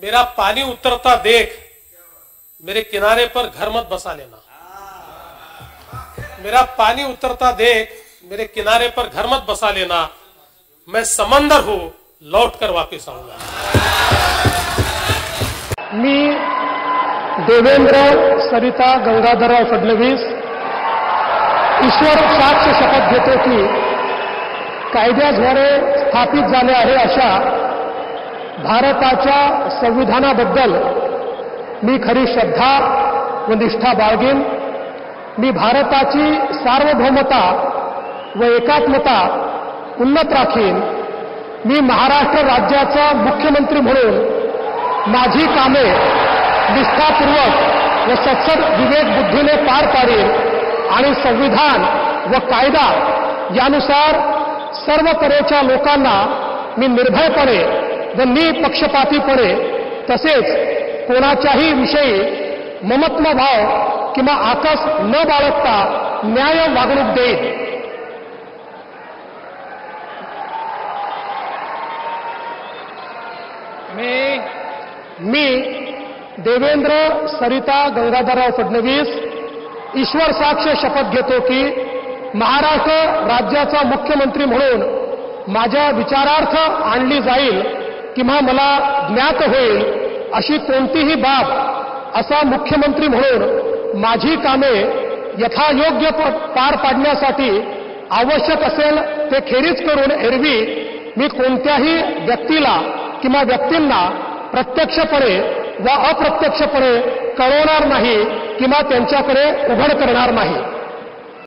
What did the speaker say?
मेरा पानी उतरता देख मेरे किनारे पर घर मत बसा लेना। मेरा पानी उतरता देख मेरे किनारे पर घर मत बसा लेना। मैं समंदर हूं, लौट कर वापस आऊंगा। मी देवेंद्र सरिता गंगाधरराव फडणवीस ईश्वर साक्ष शपथ घेतो की कायद्याद्वारे स्थापित झाले आहे अशा भारताच्या संविधानाबद्दल मी खरी श्रद्धा व निष्ठा बाळगेन। मी भारताची सार्वभौमता व एकात्मता उन्नत राखीन। मी महाराष्ट्र राज्याचा मुख्यमंत्री म्हणून माझी कामे निष्ठापूर्वक व सत्सद विवेक बुद्धीने पार पाडेन आणि संविधान व कायदा यानुसार सर्व तऱ्हेच्या लोकांना मी निर्भयपणे व निपक्षपातीपणे तसेच कोणाच्याही विषयी ममत्व भाव किंवा आकस न बाळगता न्याय वागणूक देईन। मी देवेंद्र सरिता गंगाधरराव फडणवीस ईश्वर साक्ष शपथ घेतो की महाराष्ट्र राज्याचा मुख्यमंत्री म्हणून माझ्या विचारार्थ आणली जाईल किंवा मला ज्ञात होईल अशी कोणतीही बाब असा मुख्यमंत्री म्हणून माझी कामे यथायोग्य पार पाडण्यासाठी आवश्यक असेल ते खेरीज करून एरवी मी कोणत्याही व्यक्तीला किंवा व्यक्तींना प्रत्यक्षपणे व अप्रत्यक्षपणे कळवणार नाही किंवा त्यांच्याकडे उघड करणार नाही।